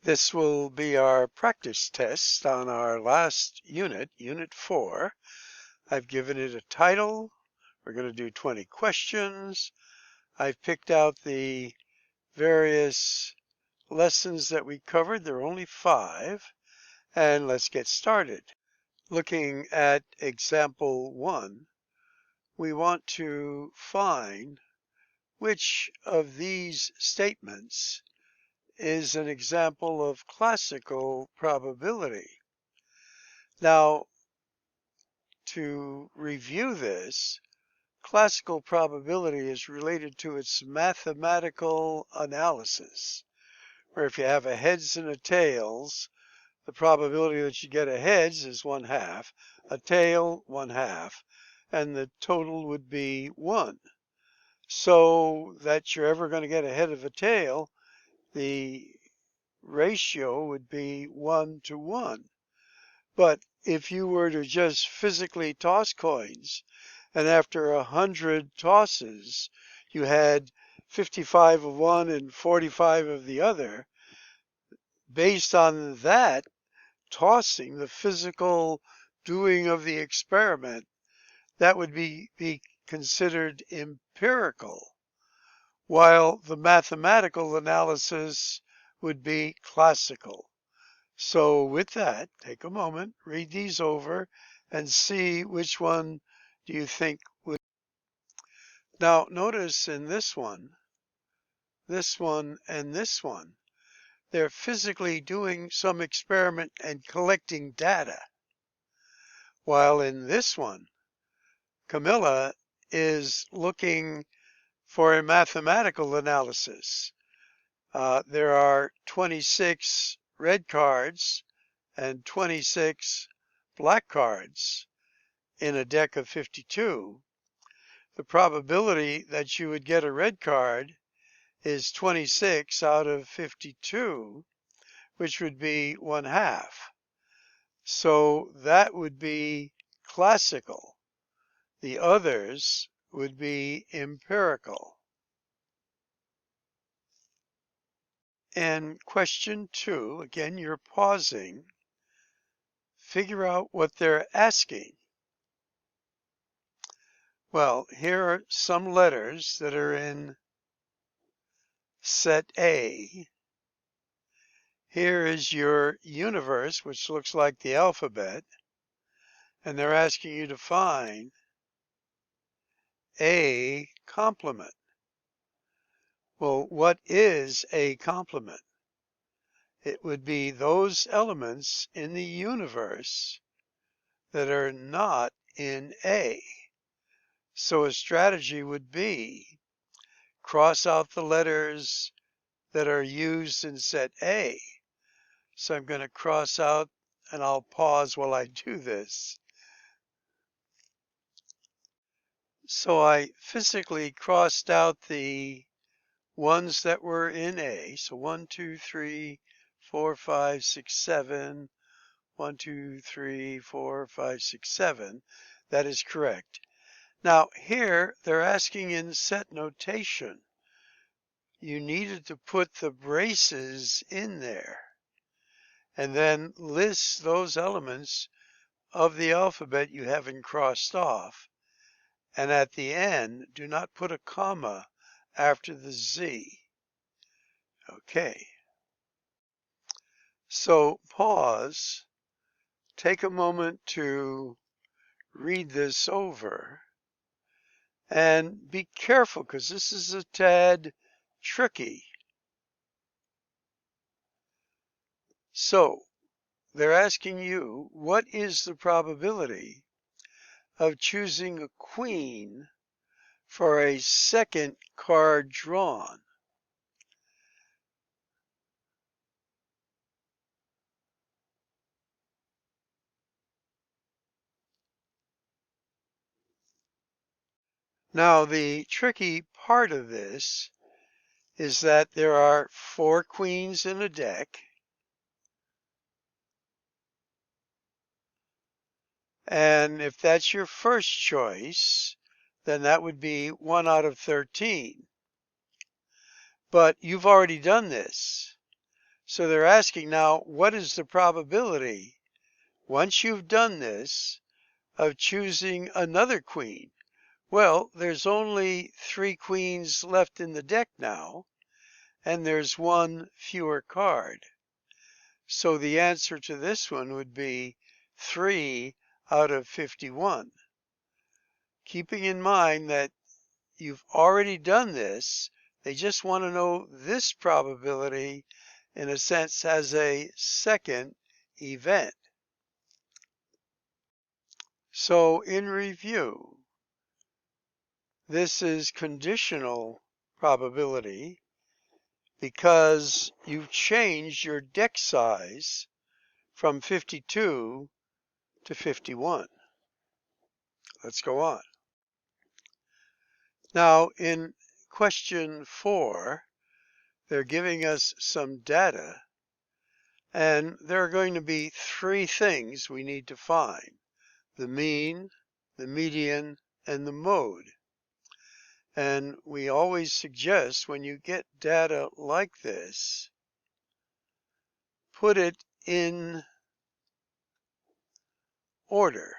This will be our practice test on our last unit, Unit 4. I've given it a title. We're going to do 20 questions. I've picked out the various lessons that we covered. There are only 5. And let's get started. Looking at example 1, we want to find which of these statements is an example of classical probability. Now, to review this, classical probability is related to its mathematical analysis, where if you have a heads and a tails, the probability that you get a heads is 1/2, a tail 1/2, and the total would be 1. So that you're ever going to get a head of a tail, the ratio would be 1 to 1. But if you were to just physically toss coins, and after 100 tosses, you had 55 of one and 45 of the other, based on that tossing, the physical doing of the experiment, that would be considered empirical, while the mathematical analysis would be classical. So with that, take a moment, read these over, and see which one do you think would. Now notice in this one, and this one, they're physically doing some experiment and collecting data. While in this one, Camilla is looking for a mathematical analysis. There are 26 red cards and 26 black cards in a deck of 52. The probability that you would get a red card is 26 out of 52, which would be 1/2. So that would be classical. The others would be empirical. And question 2, again, you're pausing. Figure out what they're asking. Well, here are some letters that are in set A. Here is your universe, which looks like the alphabet, and they're asking you to find a complement. Well, what is a complement? It would be those elements in the universe that are not in A. So a strategy would be cross out the letters that are used in set A. So I'm going to cross out, and I'll pause while I do this. So I physically crossed out the ones that were in A. So 1, 2, 3, 4, 5, 6, 7. 1, 2, 3, 4, 5, 6, 7. That is correct. Now here they're asking in set notation. You needed to put the braces in there and then list those elements of the alphabet you haven't crossed off. And at the end, do not put a comma after the Z. Okay. So pause, take a moment to read this over, and be careful because this is a tad tricky. So they're asking you, what is the probability of choosing a queen for a second card drawn? Now, the tricky part of this is that there are 4 queens in a deck, and if that's your first choice, then that would be 1 out of 13. But you've already done this. So they're asking now, what is the probability, once you've done this, of choosing another queen? Well, there's only 3 queens left in the deck now, and there's 1 fewer card. So the answer to this one would be 3 out of 51. Keeping in mind that you've already done this, they just want to know this probability, in a sense, as a second event. So in review, this is conditional probability because you've changed your deck size from 52 to 51. Let's go on. Now in question 4, they're giving us some data, and there are going to be 3 things we need to find: the mean, the median, and the mode. And we always suggest, when you get data like this, put it in order.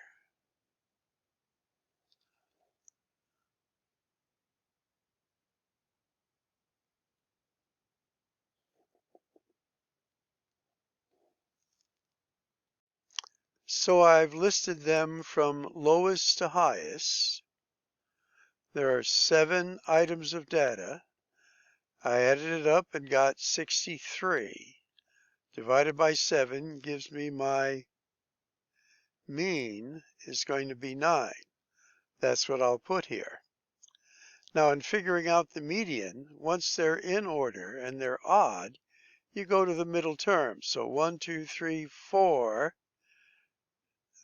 So I've listed them from lowest to highest. There are 7 items of data. I added it up and got 63. Divided by 7 gives me my mean is going to be 9. That's what I'll put here. Now in figuring out the median, once they're in order and they're odd, you go to the middle term. So 1, 2, 3, 4.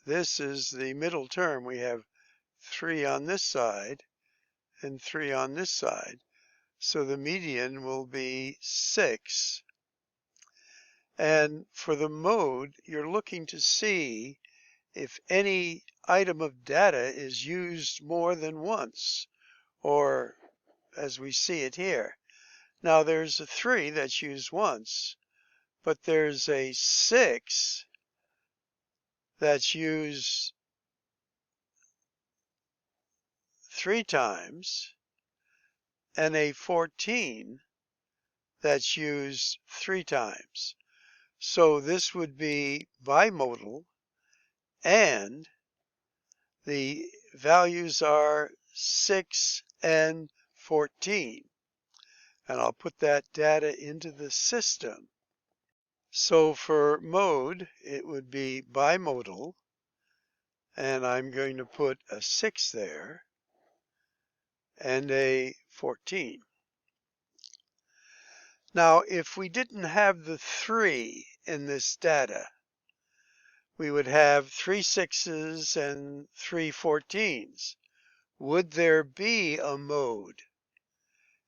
This is the middle term. We have 3 on this side and 3 on this side. So the median will be 6. And for the mode, you're looking to see if any item of data is used more than once, or as we see it here. Now there's a 3 that's used once, but there's a 6 that's used 3 times, and a 14 that's used 3 times. So this would be bimodal, and the values are 6 and 14. And I'll put that data into the system. So for mode, it would be bimodal, and I'm going to put a 6 there and a 14. Now, if we didn't have the 3 in this data, we would have 3 6s and 3 14s. Would there be a mode?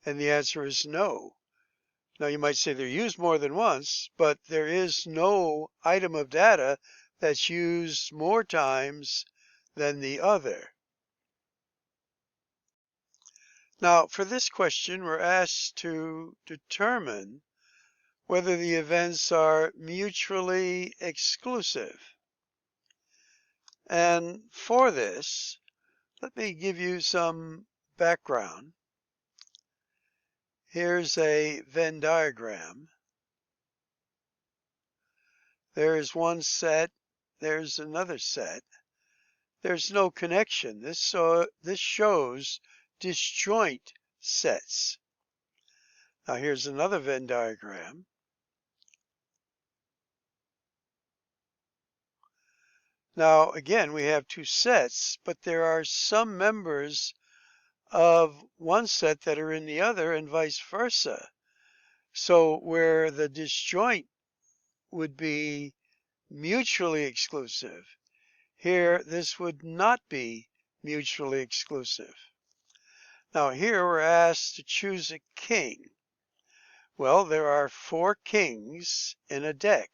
And the answer is no. Now you might say they're used more than once, but there is no item of data that's used more times than the other. Now for this question, we're asked to determine whether the events are mutually exclusive. And for this, let me give you some background. Here's a Venn diagram. There's one set, there's another set. There's no connection. This shows disjoint sets. Now here's another Venn diagram. Now again, we have 2 sets, but there are some members of one set that are in the other and vice versa. So where the disjoint would be mutually exclusive, here this would not be mutually exclusive. Now here we're asked to choose a king. Well, there are 4 kings in a deck.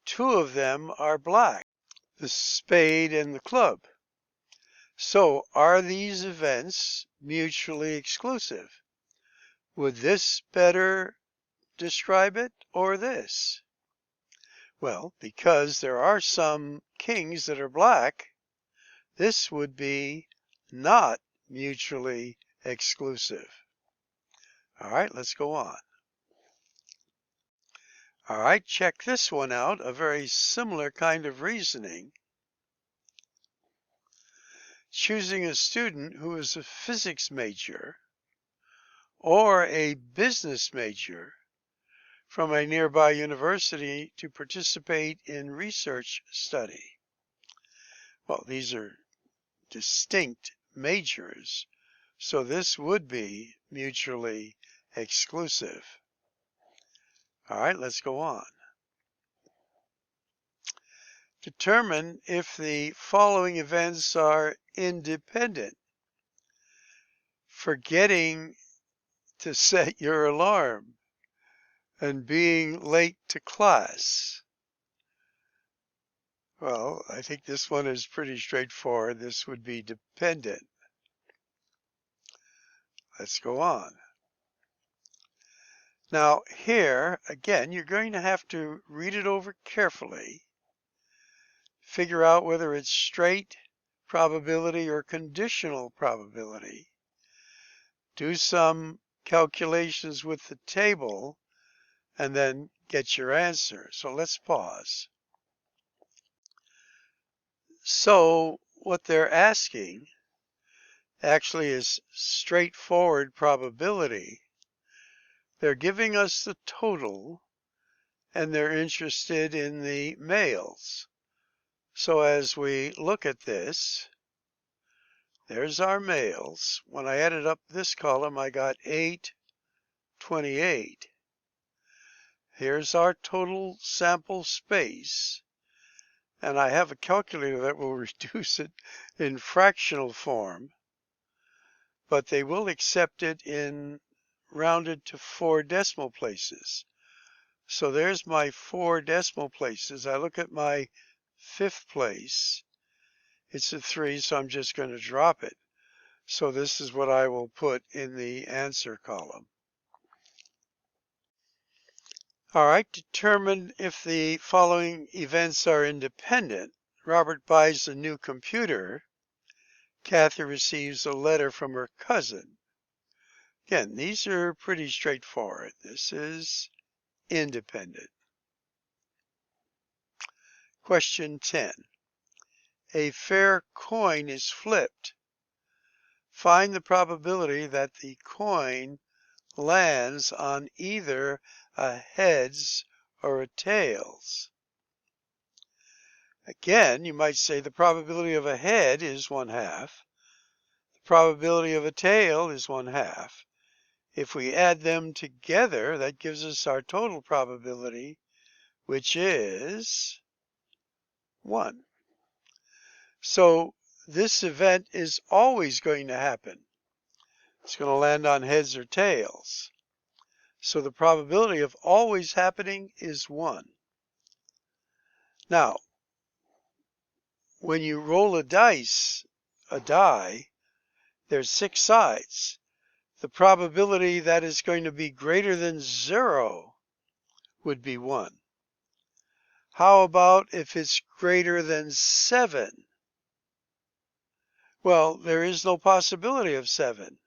2 of them are black, the spade and the club. So are these events mutually exclusive? Would this better describe it or this? Well, because there are some kings that are black, this would be not mutually exclusive. All right, let's go on. All right, check this one out, a very similar kind of reasoning. Choosing a student who is a physics major or a business major from a nearby university to participate in research study. Well, these are distinct majors, so this would be mutually exclusive. All right, let's go on. Determine if the following events are independent. Forgetting to set your alarm and being late to class. Well, I think this one is pretty straightforward. This would be dependent. Let's go on. Now here, again, you're going to have to read it over carefully, figure out whether it's straight probability or conditional probability. Do some calculations with the table and then get your answer. So let's pause. So what they're asking actually is straightforward probability. They're giving us the total and they're interested in the males. So as we look at this, there's our males. When I added up this column, I got 828. Here's our total sample space. And I have a calculator that will reduce it in fractional form, but they will accept it in rounded to 4 decimal places. So there's my 4 decimal places. I look at my 5th place. It's a 3, so I'm just going to drop it. So this is what I will put in the answer column. All right, determine if the following events are independent. Robert buys a new computer. Kathy receives a letter from her cousin. Again, these are pretty straightforward. This is independent. Question 10. A fair coin is flipped. Find the probability that the coin lands on either a heads or a tails. Again, you might say the probability of a head is 1/2. The probability of a tail is 1/2. If we add them together, that gives us our total probability, which is 1. So this event is always going to happen. It's going to land on heads or tails. So the probability of always happening is 1. Now, when you roll a die, there's 6 sides. The probability that it's going to be greater than 0 would be 1. How about if it's greater than 7? Well, there is no possibility of 7.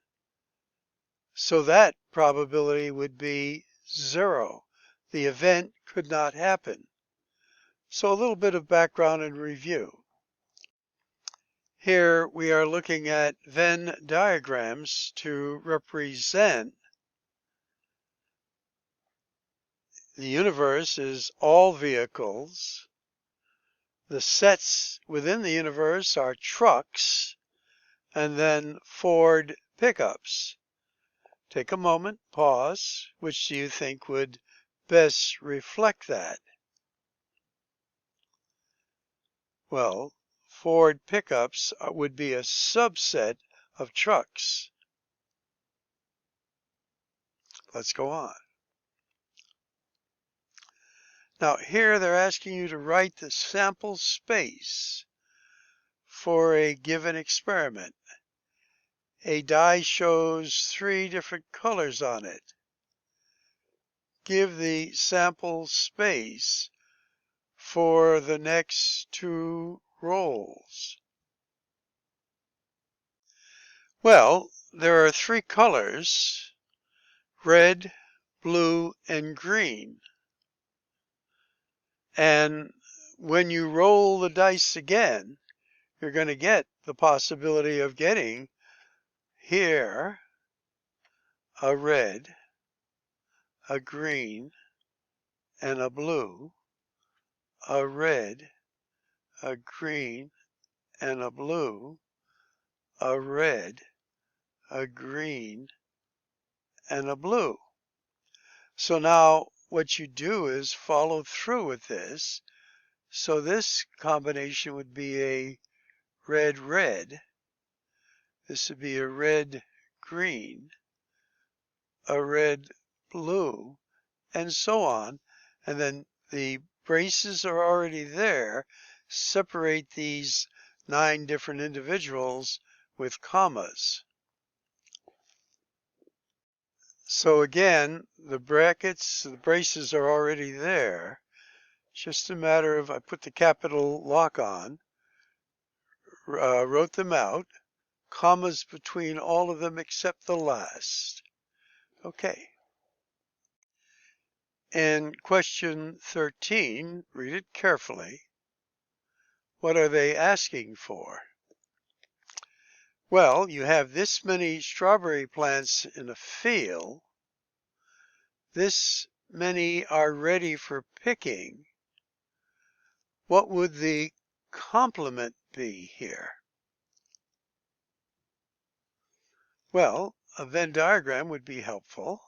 So that probability would be 0. The event could not happen. So a little bit of background and review. Here we are looking at Venn diagrams to represent the universe is all vehicles. The sets within the universe are trucks and then Ford pickups. Take a moment, pause. Which do you think would best reflect that? Well, Ford pickups would be a subset of trucks. Let's go on. Now here they're asking you to write the sample space for a given experiment. A die shows 3 different colors on it. give the sample space for the next two rows? Well, there are three colors, red, blue, and green. And when you roll the dice again, you're going to get the possibility of getting here a red, a green, and a blue, a red, a green, and a blue, a red, a green, and a blue. So now what you do is follow through with this. So this combination would be a red, red. This would be a red, green, a red, blue, and so on. And then the braces are already there. Separate these 9 different individuals with commas. So again, the brackets, the braces are already there. Just a matter of, I put the capital lock on, wrote them out, commas between all of them except the last. Okay. And question 13, read it carefully. What are they asking for? Well, you have this many strawberry plants in a field. This many are ready for picking. What would the complement be here? Well, a Venn diagram would be helpful.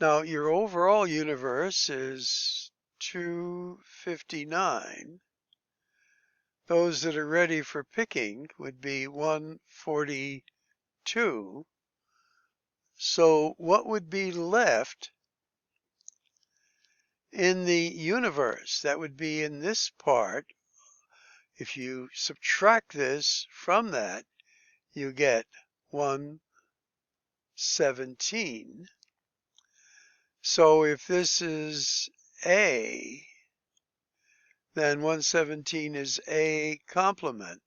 Now, your overall universe is 259. Those that are ready for picking would be 142. So what would be left in the universe? That would be in this part. If you subtract this from that, you get 117. So if this is A, then 117 is A complement.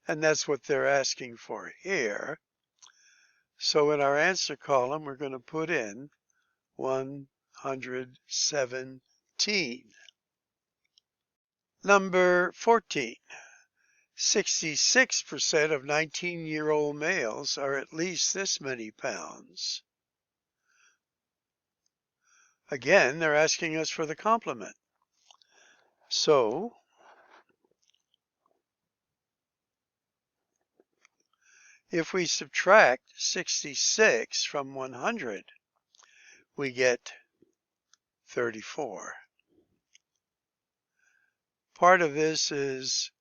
And that's what they're asking for here. So in our answer column, we're going to put in 117. Number 14. 66% of 19-year-old males are at least this many pounds. Again, they're asking us for the complement. So if we subtract 66 from 100, we get 34. Part of this is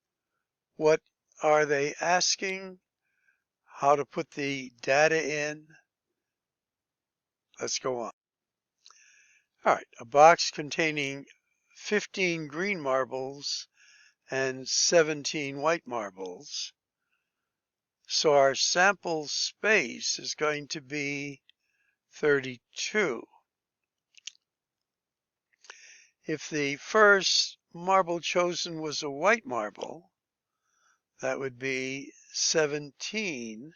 what are they asking, how to put the data in. Let's go on. All right, a box containing 15 green marbles and 17 white marbles. So our sample space is going to be 32. If the first marble chosen was a white marble, that would be 17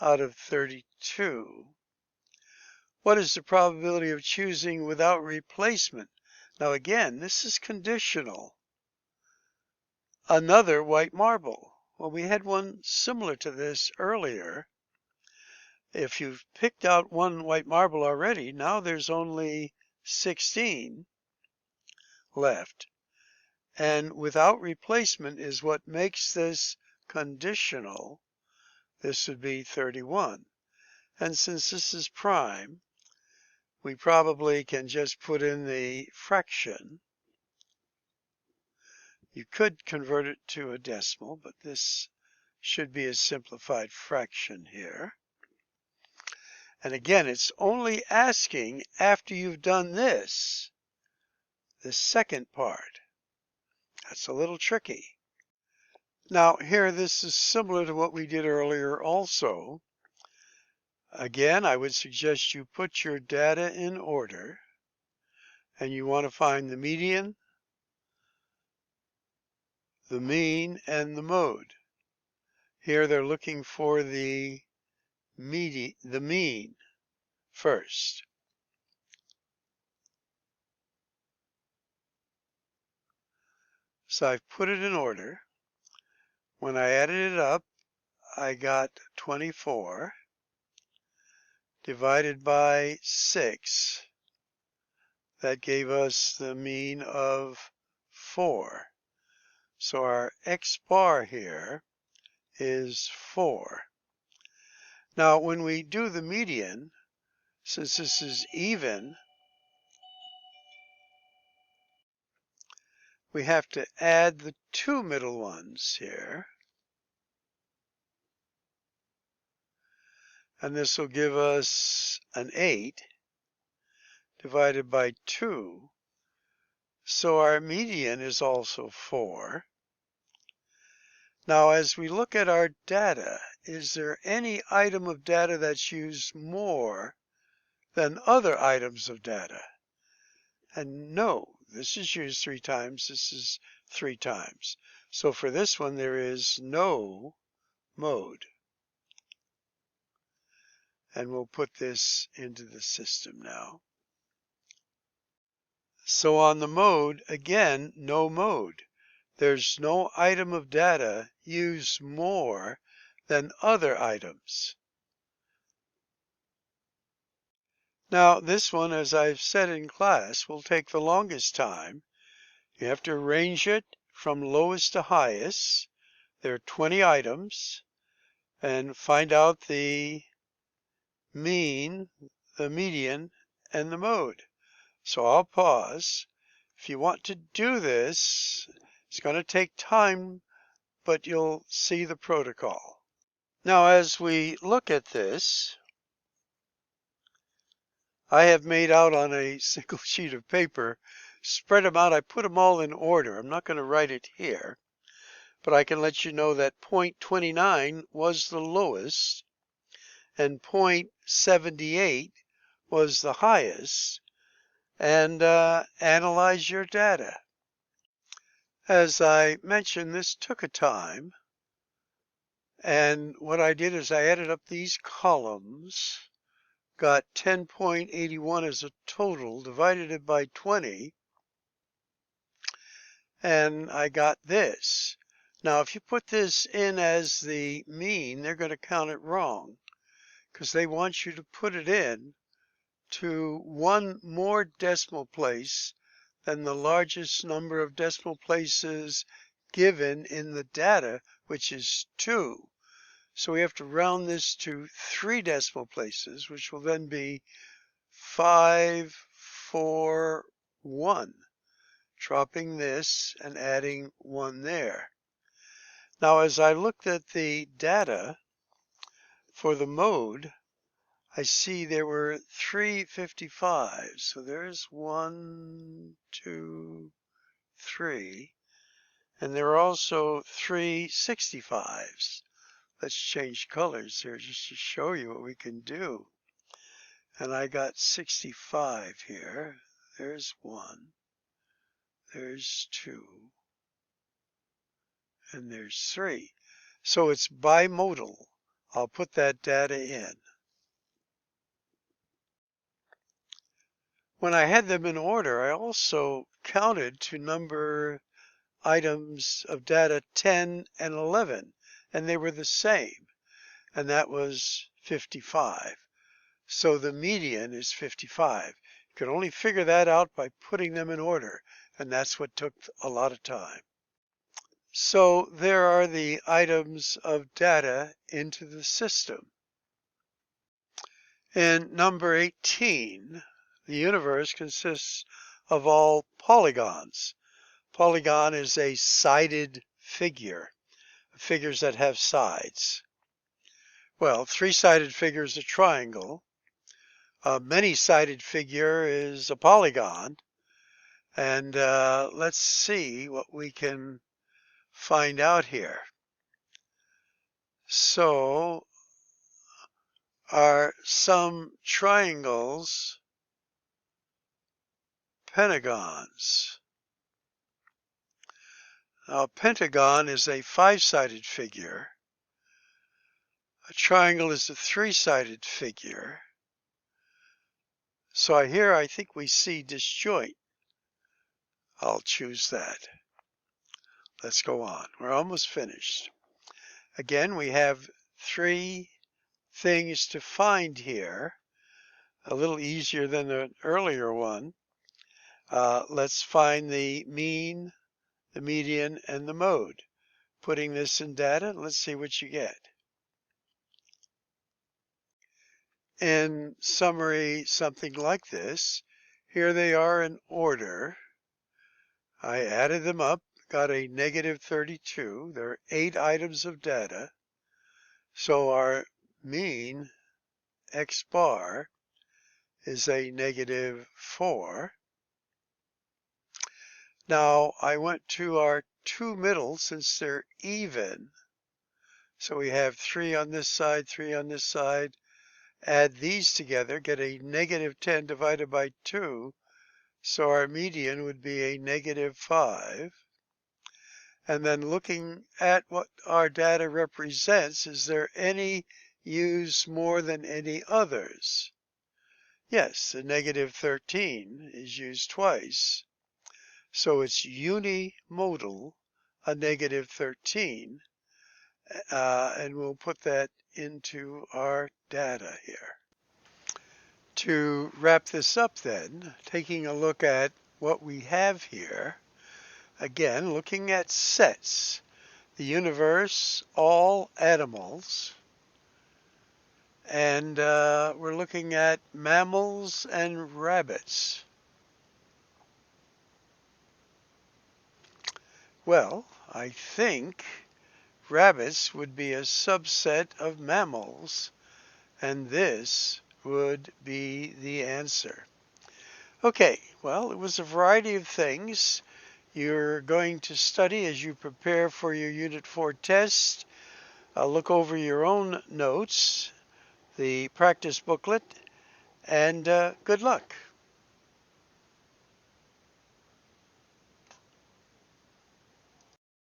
out of 32. What is the probability of choosing without replacement? Now again, this is conditional. Another white marble. Well, we had one similar to this earlier. If you've picked out one white marble already, now there's only 16 left. And without replacement is what makes this conditional. This would be 31. And since this is prime, we probably can just put in the fraction. You could convert it to a decimal, but this should be a simplified fraction here. And again, it's only asking after you've done this, the second part. That's a little tricky. Now here, this is similar to what we did earlier also. Again, I would suggest you put your data in order, and you want to find the median, the mean, and the mode. Here they're looking for the mean first. So I've put it in order. When I added it up, I got 24 divided by 6. That gave us the mean of 4. So our x bar here is 4. Now when we do the median, since this is even, we have to add the 2 middle ones here. And this will give us an 8 divided by 2. So our median is also 4. Now, as we look at our data, is there any item of data that's used more than other items of data? And no, this is used 3 times, this is 3 times. So for this one, there is no mode. And we'll put this into the system now. So on the mode, again, no mode. There's no item of data used more than other items. Now, this one, as I've said in class, will take the longest time. You have to arrange it from lowest to highest. There are 20 items, and find out the mean, the median, and the mode. So I'll pause. If you want to do this, it's going to take time, but you'll see the protocol. Now, as we look at this, I have made out on a single sheet of paper, spread them out. I put them all in order. I'm not going to write it here, but I can let you know that point 29 was the lowest and point 78 was the highest, and analyze your data. As I mentioned, this took a time, and what I did is I added up these columns, got 10.81 as a total, divided it by 20, and I got this. Now, if you put this in as the mean, they're going to count it wrong, because they want you to put it in to one more decimal place than the largest number of decimal places given in the data, which is 2. So we have to round this to 3 decimal places, which will then be 5, 4, 1, dropping this and adding 1 there. Now, as I looked at the data for the mode, I see there were 3 55s. So there's 1, 2, 3. And there are also 3 65s. Let's change colors here just to show you what we can do. And I got 65 here. There's 1. There's 2. And there's 3. So it's bimodal. I'll put that data in. When I had them in order, I also counted to number items of data 10 and 11, and they were the same, and that was 55. So the median is 55. You could only figure that out by putting them in order, and that's what took a lot of time. So there are the items of data into the system. In number 18, the universe consists of all polygons. Polygon is a sided figure, figures that have sides. Well, 3-sided figure is a triangle. A many-sided figure is a polygon. And let's see what we can find out here. So Are some triangles pentagons? Now, a pentagon is a five-sided figure. A triangle is a three-sided figure. So here I think we see disjoint. I'll choose that. Let's go on. We're almost finished. Again, we have three things to find here. A little easier than the earlier one. Let's find the mean, the median, and the mode. Putting this in data, let's see what you get. In summary, something like this. Here they are in order. I added them up, got a negative 32. There are 8 items of data. So our mean, x bar, is a negative 4. Now I went to our two middle since they're even. So we have 3 on this side, 3 on this side. Add these together, get a negative 10 divided by 2. So our median would be a negative 5. And then looking at what our data represents, is there any used more than any others? Yes, the negative 13 is used twice. So it's unimodal, a negative 13. And we'll put that into our data here. To wrap this up then, taking a look at what we have here, again, looking at sets, the universe, all animals, and we're looking at mammals and rabbits. Well, I think rabbits would be a subset of mammals, and this would be the answer. Okay, well, it was a variety of things you're going to study as you prepare for your Unit 4 test. Look over your own notes, the practice booklet, and good luck.